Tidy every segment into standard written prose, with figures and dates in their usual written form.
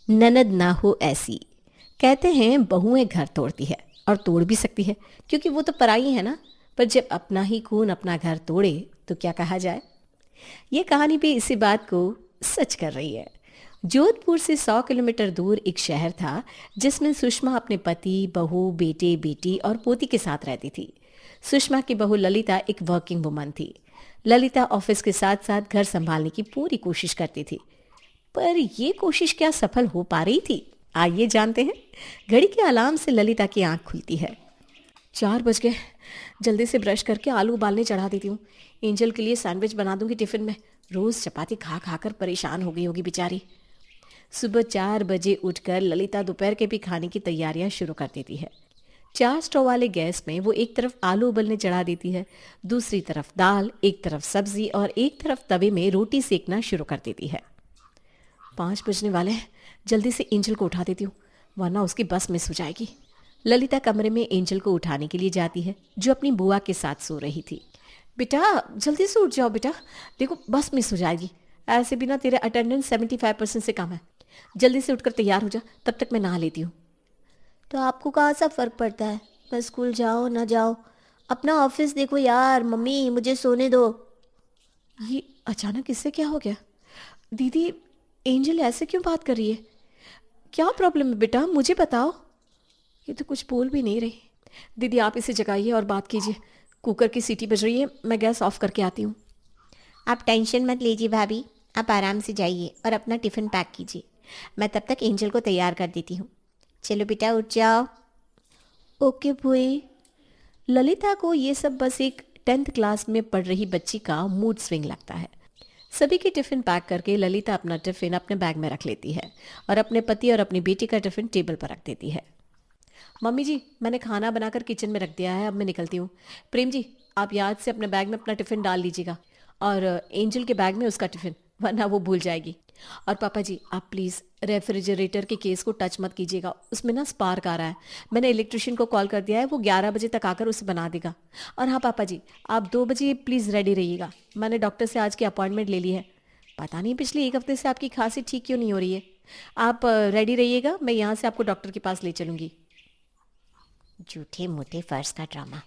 ननद ना हो ऐसी। कहते हैं बहुएं घर तोड़ती है, और तोड़ भी सकती है, क्योंकि वो तो पराई है ना। पर जब अपना ही खून अपना घर तोड़े तो क्या कहा जाए। ये कहानी भी इसी बात को सच कर रही है। जोधपुर से 100 किलोमीटर दूर एक शहर था, जिसमें सुषमा अपने पति, बहू, बेटे, बेटी और पोती के साथ रहती थी। सुषमा की बहू ललिता एक वर्किंग वुमन थी। ललिता ऑफिस के साथ साथ घर संभालने की पूरी कोशिश करती थी। पर ये कोशिश क्या सफल हो पा रही थी? आइए जानते हैं। घड़ी के अलार्म से ललिता की आंख खुलती है। 4 बज गए। जल्दी से ब्रश करके आलू उबालने चढ़ा देती हूँ। एंजल के लिए सैंडविच बना दूंगी टिफिन में। रोज चपाती खा खा कर परेशान हो गई होगी बेचारी। सुबह 4 बजे उठकर ललिता दोपहर के भी खाने की तैयारियां शुरू कर देती है। 4 स्टोव वाले गैस में वो एक तरफ आलू उबलने चढ़ा देती है, दूसरी तरफ दाल, एक तरफ सब्जी और एक तरफ तवे में रोटी सेकना शुरू कर देती है। 5 बजने वाले हैं। जल्दी से एंजल को उठा देती हूँ, वरना उसकी बस मिस हो जाएगी। ललिता कमरे में एंजल को उठाने के लिए जाती है, जो अपनी बुआ के साथ सो रही थी। बेटा जल्दी से उठ जाओ बेटा, देखो बस मिस हो जाएगी। ऐसे भी ना तेरे अटेंडेंस 75% से कम है। जल्दी से उठकर तैयार हो जा, तब तक मैं नहा लेती हूँ। तो आपको कहाँ सा फ़र्क पड़ता है, मैं स्कूल जाओ ना जाओ। अपना ऑफिस देखो यार, मम्मी मुझे सोने दो। ये अचानक इससे क्या हो गया? दीदी, एंजल ऐसे क्यों बात कर रही है? क्या प्रॉब्लम है बेटा, मुझे बताओ। ये तो कुछ बोल भी नहीं रही। दीदी आप इसे जगाइए और बात कीजिए। कुकर की सीटी बज रही है, मैं गैस ऑफ करके आती हूँ। आप टेंशन मत लीजिए भाभी, आप आराम से जाइए और अपना टिफ़िन पैक कीजिए। मैं तब तक एंजल को तैयार कर देती हूँ। चलो बेटा उठ जाओ। ओके भूई। ललिता को ये सब बस एक 10th क्लास में पढ़ रही बच्ची का मूड स्विंग लगता है। सभी की टिफिन पैक करके ललिता अपना टिफिन अपने बैग में रख लेती है और अपने पति और अपनी बेटी का टिफिन टेबल पर रख देती है। मम्मी जी, मैंने खाना बनाकर किचन में रख दिया है, अब मैं निकलती हूँ। प्रेम जी, आप याद से अपने बैग में अपना टिफिन डाल लीजिएगा, और एंजल के बैग में उसका टिफिन, वरना वो भूल जाएगी। और पापा जी, आप प्लीज़ रेफ्रिजरेटर के केस को टच मत कीजिएगा, उसमें ना स्पार्क आ रहा है। मैंने इलेक्ट्रिशियन को कॉल कर दिया है, वो 11 बजे तक आकर उसे बना देगा। और हाँ पापा जी, आप 2 बजे प्लीज़ रेडी रहिएगा। मैंने डॉक्टर से आज की अपॉइंटमेंट ले ली है। पता नहीं पिछले एक हफ्ते से आपकी खांसी ठीक क्यों नहीं हो रही है। आप रेडी रहिएगा, मैं यहाँ से आपको डॉक्टर के पास ले चलूँगी। झूठे मूठे फर्ज का ड्रामा।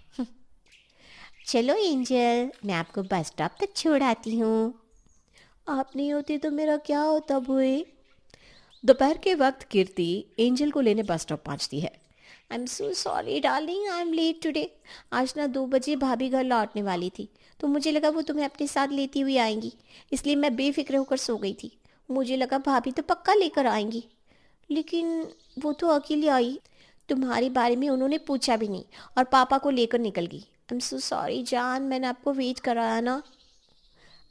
चलो एंजल, मैं आपको बस स्टॉप तक छोड़ आती हूँ। आप नहीं होती तो मेरा क्या होता भूई। दोपहर के वक्त कीर्ति एंजल को लेने बस स्टॉप पहुंचती है। I am so sorry darling, I am late today. आज ना 2 बजे भाभी घर लौटने वाली थी, तो मुझे लगा वो तुम्हें अपने साथ लेती हुई आएंगी, इसलिए मैं बेफिक्र होकर सो गई थी। मुझे लगा भाभी तो पक्का लेकर आएंगी, लेकिन वो तो अकेली आई। तुम्हारे बारे में उन्होंने पूछा भी नहीं और पापा को लेकर निकल गई। आई एम सो सॉरी जान, मैंने आपको वेट कराया ना।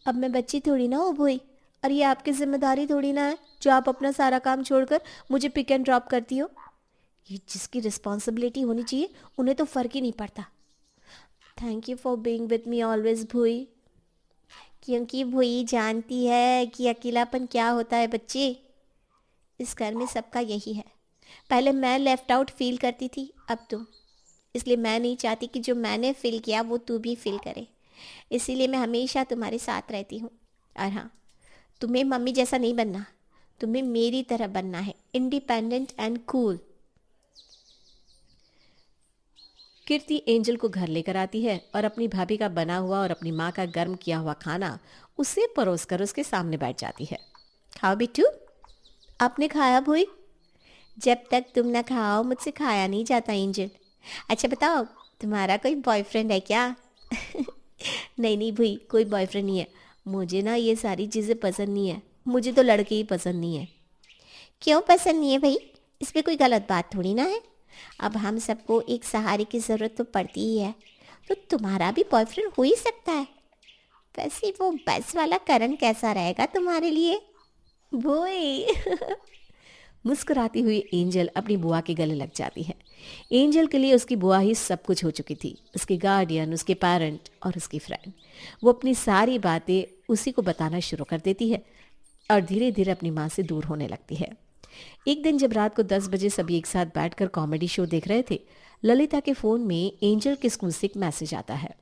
अब मैं बच्ची थोड़ी ना हो भोई, और ये आपकी जिम्मेदारी थोड़ी ना है जो आप अपना सारा काम छोड़कर मुझे पिक एंड ड्रॉप करती हो। ये जिसकी रिस्पॉन्सिबिलिटी होनी चाहिए उन्हें तो फ़र्क ही नहीं पड़ता। Thank you for being with me always Bhoi. क्योंकि भोई जानती है कि अकेलापन क्या होता है बच्चे। इस घर में सबका यही है। पहले मैं लेफ्ट आउट फील करती थी, अब तुम। इसलिए मैं नहीं चाहती कि जो मैंने फील किया वो तू भी फील करे। इसीलिए मैं हमेशा तुम्हारे साथ रहती हूँ। और हाँ, तुम्हें मम्मी जैसा नहीं बनना, तुम्हें मेरी तरह बनना है, independent and cool. Kirti angel को घर लेकर आती है और अपनी भाभी का बना हुआ और अपनी माँ का गर्म किया हुआ खाना उसे परोसकर उसके सामने बैठ जाती है। खाओ बिट्टू। आपने खाया भोई? जब तक तुम ना खाओ मुझसे खाया नहीं जाता एंजल। अच्छा बताओ, तुम्हारा कोई बॉयफ्रेंड है क्या? नहीं नहीं भई, कोई बॉयफ्रेंड नहीं है। मुझे ना ये सारी चीज़ें पसंद नहीं है, मुझे तो लड़के ही पसंद नहीं है। क्यों पसंद नहीं है भाई? इस पे कोई गलत बात थोड़ी ना है। अब हम सबको एक सहारे की ज़रूरत तो पड़ती ही है, तो तुम्हारा भी बॉयफ्रेंड हो ही सकता है। वैसे वो बस वाला करण कैसा रहेगा तुम्हारे लिए भोई? मुस्कुराती हुई एंजल अपनी बुआ के गले लग जाती है। एंजल के लिए उसकी बुआ ही सब कुछ हो चुकी थी, उसके गार्डियन, उसके पेरेंट और उसकी फ्रेंड। वो अपनी सारी बातें उसी को बताना शुरू कर देती है और धीरे धीरे अपनी माँ से दूर होने लगती है। एक दिन जब रात को 10 बजे सभी एक साथ बैठकर कॉमेडी शो देख रहे थे, ललिता के फ़ोन में एंजल के स्कूल से एक मैसेज आता है।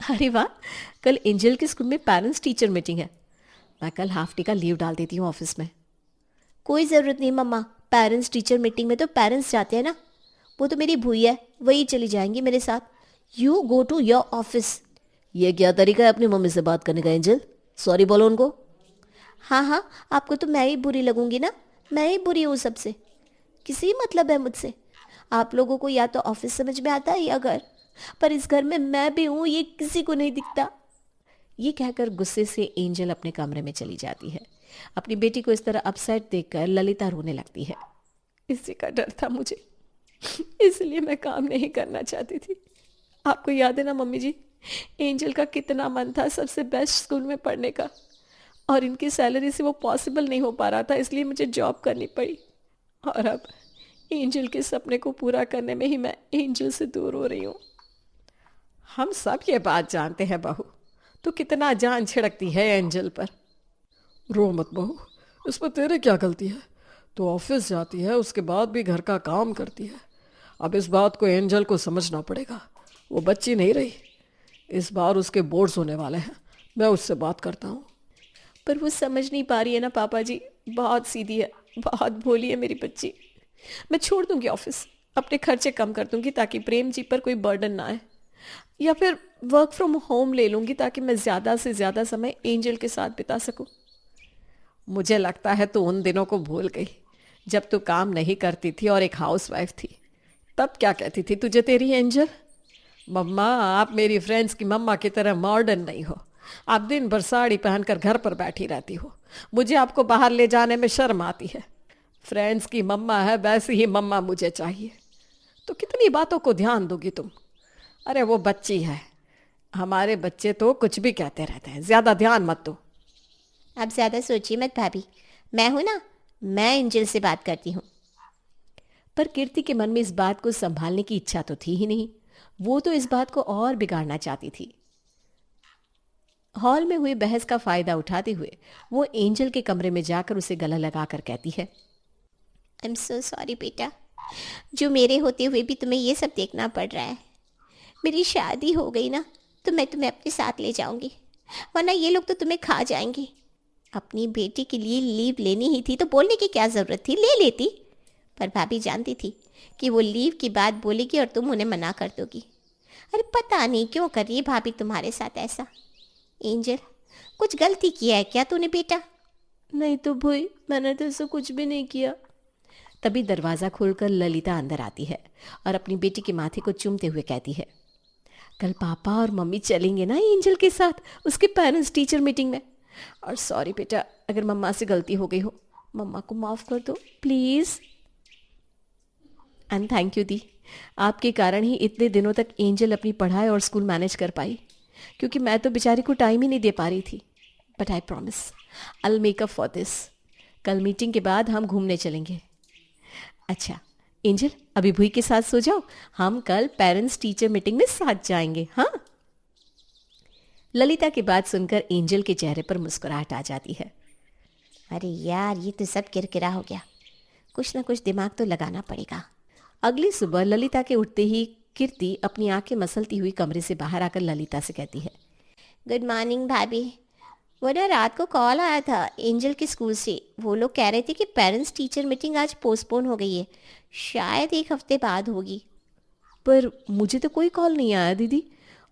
अरे वाह, कल एंजल के स्कूल में पेरेंट्स टीचर मीटिंग है। मैं कल हाफ डे का लीव डाल देती हूँ ऑफिस में। कोई ज़रूरत नहीं मम्मा, पेरेंट्स टीचर मीटिंग में तो पेरेंट्स जाते हैं ना, वो तो मेरी भूई है, वही चली जाएंगी मेरे साथ। You go to your office. ये क्या तरीका है अपनी मम्मी से बात करने का एंजल? सॉरी बोलो उनको। हाँ हाँ, आपको तो मैं ही बुरी लगूंगी ना, मैं ही बुरी हूँ सबसे, किसी मतलब है मुझसे। आप लोगों को या तो ऑफिस समझ में आता है या घर, पर इस घर में मैं भी हूँ, ये किसी को नहीं दिखता। ये कहकर गुस्से से एंजल अपने कमरे में चली जाती है। अपनी बेटी को इस तरह अपसेट देखकर ललिता रोने लगती है। इसी का डर था मुझे, इसलिए मैं काम नहीं करना चाहती थी। आपको याद है ना मम्मी जी, एंजल का कितना मन था सबसे बेस्ट स्कूल में पढ़ने का, और इनकी सैलरी से वो पॉसिबल नहीं हो पा रहा था, इसलिए मुझे जॉब करनी पड़ी। और अब एंजल के सपने को पूरा करने में ही मैं एंजल से दूर हो रही हूँ। हम सब ये बात जानते हैं बहू, तो कितना जान छिड़कती है एंजल पर। रो मत बहू, इसमें तेरे क्या गलती है? तो ऑफिस जाती है, उसके बाद भी घर का काम करती है। अब इस बात को एंजल को समझना पड़ेगा, वो बच्ची नहीं रही। इस बार उसके बोर्ड्स होने वाले हैं, मैं उससे बात करता हूँ। पर वो समझ नहीं पा रही है ना पापा जी, बहुत सीधी है, बहुत भोली है मेरी बच्ची। मैं छोड़ दूंगी ऑफिस, अपने खर्चे कम कर दूंगी ताकि प्रेम जी पर कोई बर्डन ना आए, या फिर वर्क फ्रॉम होम ले लूंगी ताकि मैं ज़्यादा से ज़्यादा समय एंजल के साथ बिता सकूं। मुझे लगता है तू उन दिनों को भूल गई जब तू काम नहीं करती थी और एक हाउसवाइफ थी। तब क्या कहती थी तुझे तेरी एंजल? मम्मा, आप मेरी फ्रेंड्स की मम्मा की तरह मॉडर्न नहीं हो। आप दिन भर साड़ी पहनकर घर पर बैठी रहती हो, मुझे आपको बाहर ले जाने में शर्म आती है। फ्रेंड्स की मम्मा है, वैसी ही मम्मा मुझे चाहिए। तो कितनी बातों को ध्यान दोगी तुम? अरे वो बच्ची है, हमारे बच्चे तो कुछ भी कहते रहते हैं, ज़्यादा ध्यान मत दो। आप ज़्यादा सोचिए मत भाभी, मैं हूँ ना, मैं एंजल से बात करती हूँ। पर कीर्ति के मन में इस बात को संभालने की इच्छा तो थी ही नहीं, वो तो इस बात को और बिगाड़ना चाहती थी। हॉल में हुई बहस का फायदा उठाते हुए वो एंजल के कमरे में जाकर उसे गला लगाकर कहती है, आई एम सो सॉरी बेटा, जो मेरे होते हुए भी तुम्हें ये सब देखना पड़ रहा है। मेरी शादी हो गई ना तो मैं तुम्हें अपने साथ ले जाऊंगी, वरना ये लोग तो तुम्हें खा जाएंगे। अपनी बेटी के लिए लीव लेनी ही थी तो बोलने की क्या ज़रूरत थी, ले लेती। पर भाभी जानती थी कि वो लीव की बात बोलेगी और तुम उन्हें मना कर दोगी। अरे पता नहीं क्यों कर रही है भाभी तुम्हारे साथ ऐसा। एंजल, कुछ गलती किया है क्या तूने बेटा? नहीं तो भोई, मैंने तो ऐसा कुछ भी नहीं किया। तभी दरवाज़ा खोलकर ललिता अंदर आती है और अपनी बेटी के माथे को चूमते हुए कहती है, कल पापा और मम्मी चलेंगे ना एंजल के साथ उसके पेरेंट्स टीचर मीटिंग में। और सॉरी बेटा, अगर मम्मा से गलती हो गई हो, मम्मा को माफ़ कर दो प्लीज़। एंड थैंक यू दी, आपके कारण ही इतने दिनों तक एंजल अपनी पढ़ाई और स्कूल मैनेज कर पाई, क्योंकि मैं तो बेचारी को टाइम ही नहीं दे पा रही थी। But I promise I will make up for this. कल मीटिंग के बाद हम घूमने चलेंगे। अच्छा एंजल, अभी भूई के साथ सो जाओ, हम कल पेरेंट्स टीचर मीटिंग में साथ जाएंगे। हाँ। ललिता की बात सुनकर एंजल के चेहरे पर मुस्कुराहट आ जाती है। अरे यार, ये तो सब किरकिरा हो गया, कुछ ना कुछ दिमाग तो लगाना पड़ेगा। अगली सुबह ललिता के उठते ही कीर्ति अपनी आंखें मसलती हुई कमरे से बाहर आकर ललिता से कहती है, गुड मॉर्निंग भाभी। वो ना रात को कॉल आया था एंजल के स्कूल से, वो लोग कह रहे थे कि पेरेंट्स टीचर मीटिंग आज पोस्टपोन हो गई है, शायद एक हफ्ते बाद होगी। पर मुझे तो कोई कॉल नहीं आया दीदी,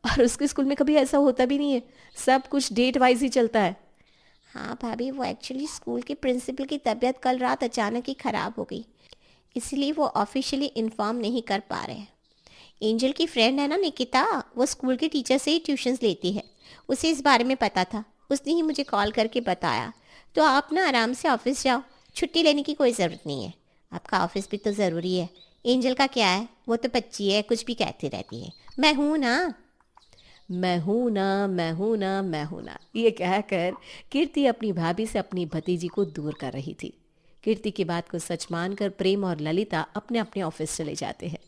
और उसके स्कूल में कभी ऐसा होता भी नहीं है, सब कुछ डेट वाइज ही चलता है। हाँ भाभी, वो एक्चुअली स्कूल के प्रिंसिपल की तबीयत कल रात अचानक ही ख़राब हो गई, इसलिए वो ऑफिशियली इन्फॉर्म नहीं कर पा रहे हैं। एंजल की फ्रेंड है ना निकिता, वो स्कूल के टीचर से ही ट्यूशन्स लेती है, उसे इस बारे में पता था, उसने ही मुझे कॉल करके बताया। तो आप ना आराम से ऑफिस जाओ, छुट्टी लेने की कोई ज़रूरत नहीं है, आपका ऑफिस भी तो ज़रूरी है। एंजल का क्या है, वो तो बच्ची है, कुछ भी कहती रहती है, मैं हूँ ना। मैं हूं ना, मैं हूं ना, मैं हूं ना, ये कहकर कीर्ति अपनी भाभी से अपनी भतीजी को दूर कर रही थी। कीर्ति की बात को सच मानकर प्रेम और ललिता अपने अपने ऑफिस चले जाते हैं।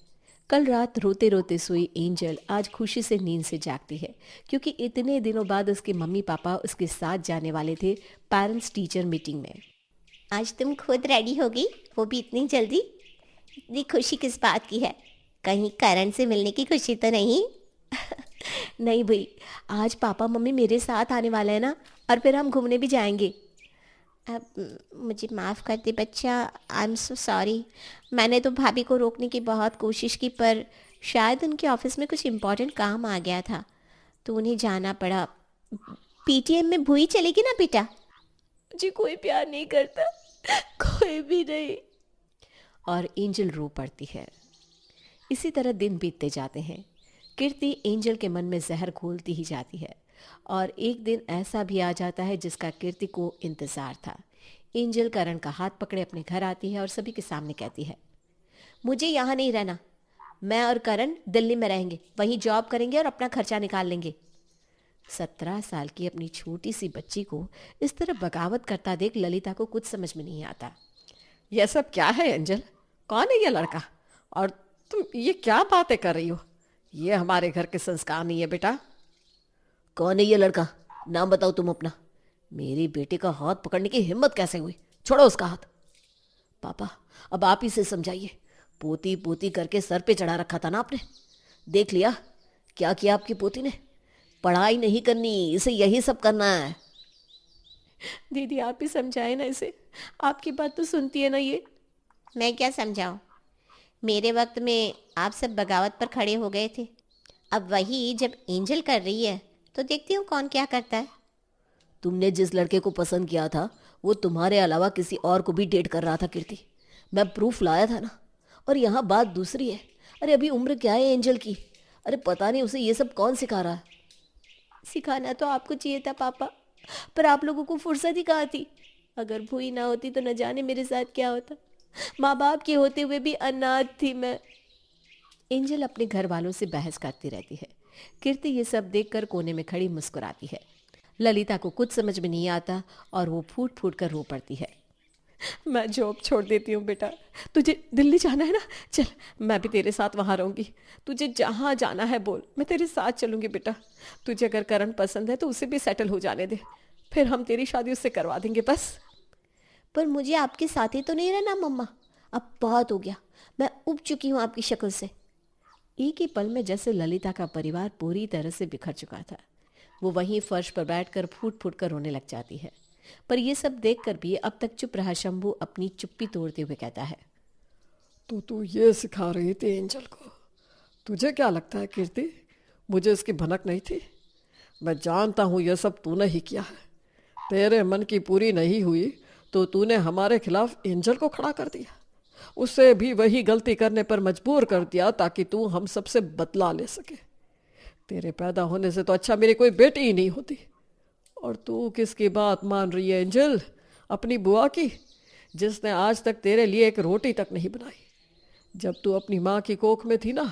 कल रात रोते रोते सोई एंजल आज खुशी से नींद से जागती है, क्योंकि इतने दिनों बाद उसके मम्मी पापा उसके साथ जाने वाले थे पेरेंट्स टीचर मीटिंग में। आज तुम खुद रेडी हो गई, वो भी इतनी जल्दी? इतनी खुशी किस बात की है, कहीं करण से मिलने की खुशी तो नहीं? नहीं भाई, आज पापा मम्मी मेरे साथ आने वाले हैं ना, और फिर हम घूमने भी जाएंगे। अब मुझे माफ़ कर दे बच्चा, आई एम सो सॉरी। मैंने तो भाभी को रोकने की बहुत कोशिश की, पर शायद उनके ऑफिस में कुछ इम्पोर्टेंट काम आ गया था तो उन्हें जाना पड़ा। पीटीएम में भूई चलेगी ना बेटा? मुझे कोई प्यार नहीं करता, कोई भी नहीं। और एंजल रो पड़ती है। इसी तरह दिन बीतते जाते हैं। कीर्ति एंजल के मन में जहर घोलती ही जाती है और एक दिन ऐसा भी आ जाता है जिसका कीर्ति को इंतजार था। एंजल करण का हाथ पकड़े अपने घर आती है और सभी के सामने कहती है, मुझे यहाँ नहीं रहना, मैं और करण दिल्ली में रहेंगे, वहीं जॉब करेंगे और अपना खर्चा निकाल लेंगे। 17 साल की अपनी छोटी सी बच्ची को इस तरह बगावत करता देख ललिता को कुछ समझ में नहीं आता। यह सब क्या है एंजल? कौन है ये लड़का? और तुम ये क्या बातें कर रही हो? ये हमारे घर के संस्कार नहीं है बेटा। कौन है ये लड़का? नाम बताओ तुम अपना। मेरी बेटे का हाथ पकड़ने की हिम्मत कैसे हुई? छोड़ो उसका हाथ। पापा, अब आप ही से समझाइए। पोती पोती करके सर पे चढ़ा रखा था ना आपने। देख लिया क्या किया आपकी पोती ने। पढ़ाई नहीं करनी, इसे यही सब करना है। दीदी आप ही समझाए ना इसे, आपकी बात तो सुनती है ना ये। मैं क्या समझाऊं? मेरे वक्त में आप सब बगावत पर खड़े हो गए थे, अब वही जब एंजल कर रही है तो देखती हूँ कौन क्या करता है। तुमने जिस लड़के को पसंद किया था वो तुम्हारे अलावा किसी और को भी डेट कर रहा था कीर्ति। मैं प्रूफ लाया था ना। और यहाँ बात दूसरी है। अरे अभी उम्र क्या है एंजल की? अरे पता नहीं उसे ये सब कौन सिखा रहा है। सिखाना तो आपको चाहिए था पापा, पर आप लोगों को फुर्सत ही कहाँ थी। अगर भूई ना होती तो न जाने मेरे साथ क्या होता। माँ बाप के होते हुए भी अनाथ थी मैं। एंजल अपने घर वालों से बहस करती रहती है। कीर्ति ये सब देखकर कोने में खड़ी मुस्कुराती है। ललिता को कुछ समझ में नहीं आता और वो फूट फूट कर रो पड़ती है। मैं जॉब छोड़ देती हूँ बेटा। तुझे दिल्ली जाना है ना? चल, मैं भी तेरे साथ वहाँ रहूँगी। तुझे जहाँ जाना है बोल, मैं तेरे साथ चलूँगी बेटा। तुझे अगर करण पसंद है तो उसे भी सेटल हो जाने दे, फिर हम तेरी शादी उससे करवा देंगे बस। पर मुझे आपके साथ ही तो नहीं रहना मम्मा, अब बहुत हो गया, मैं उब चुकी हूँ आपकी शक्ल से। एक ही पल में जैसे ललिता का परिवार पूरी तरह से बिखर चुका था। वो वहीं फर्श पर बैठकर फूट फूट कर रोने लग जाती है। पर यह सब देखकर भी अब तक चुप रहा शंभू अपनी चुप्पी तोड़ते हुए कहता है, तो तू ये सिखा रही थी एंजल को? तुझे क्या लगता है कीर्ति, मुझे इसकी भनक नहीं थी? मैं जानता हूँ ये सब तूने ही किया है। तेरे मन की पूरी नहीं हुई तो तूने हमारे खिलाफ एंजल को खड़ा कर दिया, उसे भी वही गलती करने पर मजबूर कर दिया ताकि तू हम सबसे बदला ले सके। तेरे पैदा होने से तो अच्छा मेरी कोई बेटी ही नहीं होती। और तू किसकी बात मान रही है एंजल? अपनी बुआ की, जिसने आज तक तेरे लिए एक रोटी तक नहीं बनाई। जब तू अपनी माँ की कोख में थी ना,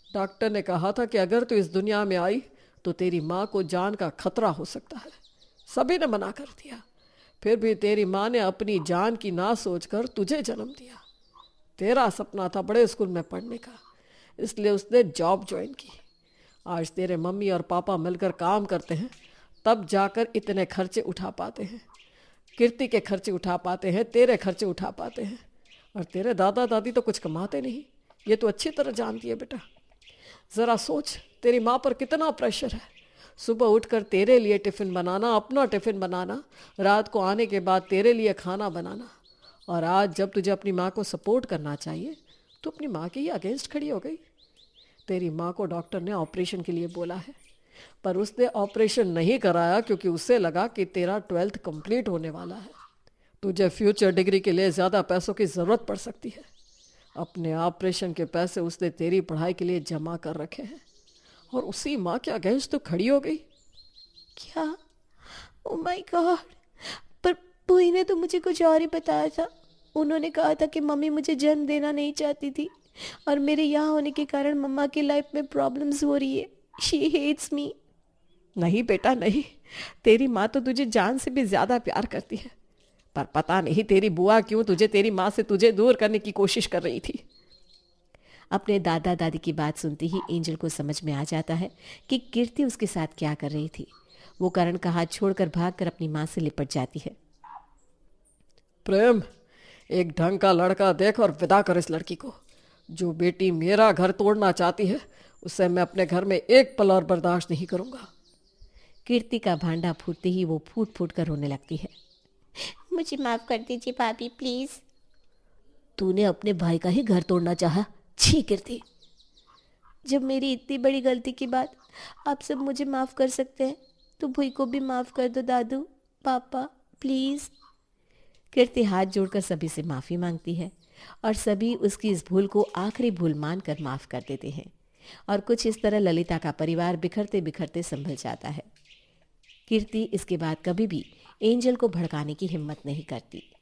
डॉक्टर ने कहा था कि अगर तू इस दुनिया में आई तो तेरी माँ को जान का खतरा हो सकता है। सभी ने मना कर दिया, फिर भी तेरी माँ ने अपनी जान की ना सोचकर तुझे जन्म दिया। तेरा सपना था बड़े स्कूल में पढ़ने का, इसलिए उसने जॉब ज्वाइन की। आज तेरे मम्मी और पापा मिलकर काम करते हैं, तब जाकर इतने खर्चे उठा पाते हैं। कीर्ति के खर्चे उठा पाते हैं, तेरे खर्चे उठा पाते हैं। और तेरे दादा दादी तो कुछ कमाते नहीं, ये तो अच्छी तरह जानती है बेटा। ज़रा सोच, तेरी माँ पर कितना प्रेशर है। सुबह उठकर तेरे लिए टिफ़िन बनाना, अपना टिफ़िन बनाना, रात को आने के बाद तेरे लिए खाना बनाना। और आज जब तुझे अपनी माँ को सपोर्ट करना चाहिए तो अपनी माँ के ही अगेंस्ट खड़ी हो गई। तेरी माँ को डॉक्टर ने ऑपरेशन के लिए बोला है, पर उसने ऑपरेशन नहीं कराया क्योंकि उसे लगा कि तेरा 12th कंप्लीट होने वाला है, तुझे फ्यूचर डिग्री के लिए ज़्यादा पैसों की ज़रूरत पड़ सकती है। अपने ऑपरेशन के पैसे उसने तेरी पढ़ाई के लिए जमा कर रखे हैं और उसी माँ के अगेंस्ट तो खड़ी हो गई। क्या? Oh my God! पर बुई ने तो मुझे कुछ और ही बताया था। उन्होंने कहा था कि मम्मी मुझे जन्म देना नहीं चाहती थी और मेरे यहाँ होने के कारण मम्मा की लाइफ में प्रॉब्लम्स हो रही है। She hates me. नहीं बेटा नहीं, तेरी माँ तो तुझे जान से भी ज़्यादा प्यार करती है, पर पता नहीं तेरी बुआ क्यों तेरी माँ से तुझे दूर करने की कोशिश कर रही थी। अपने दादा दादी की बात सुनते ही एंजल को समझ में आ जाता है कि कीर्ति उसके साथ क्या कर रही थी। वो करण का हाथ छोड़कर भागकर अपनी माँ से लिपट जाती है। प्रेम, एक ढंग का लड़का देख और विदा कर इस लड़की को। जो बेटी मेरा घर तोड़ना चाहती है उसे मैं अपने घर में एक पल और बर्दाश्त नहीं करूँगा। कीर्ति का भांडा फूटते ही वो फूट फूट कर रोने लगती है। मुझे माफ़ कर दीजिए भाभी प्लीज़। तूने अपने भाई का ही घर तोड़ना चाहा? छी कीर्ति। जब मेरी इतनी बड़ी गलती के बाद आप सब मुझे माफ़ कर सकते हैं तो भूई को भी माफ़ कर दो दादू, पापा प्लीज़। कीर्ति हाथ जोड़कर सभी से माफ़ी मांगती है और सभी उसकी इस भूल को आखिरी भूल मानकर माफ़ कर देते हैं और कुछ इस तरह ललिता का परिवार बिखरते बिखरते संभल जाता है। कीर्ति इसके बाद कभी भी एंजल को भड़काने की हिम्मत नहीं करती।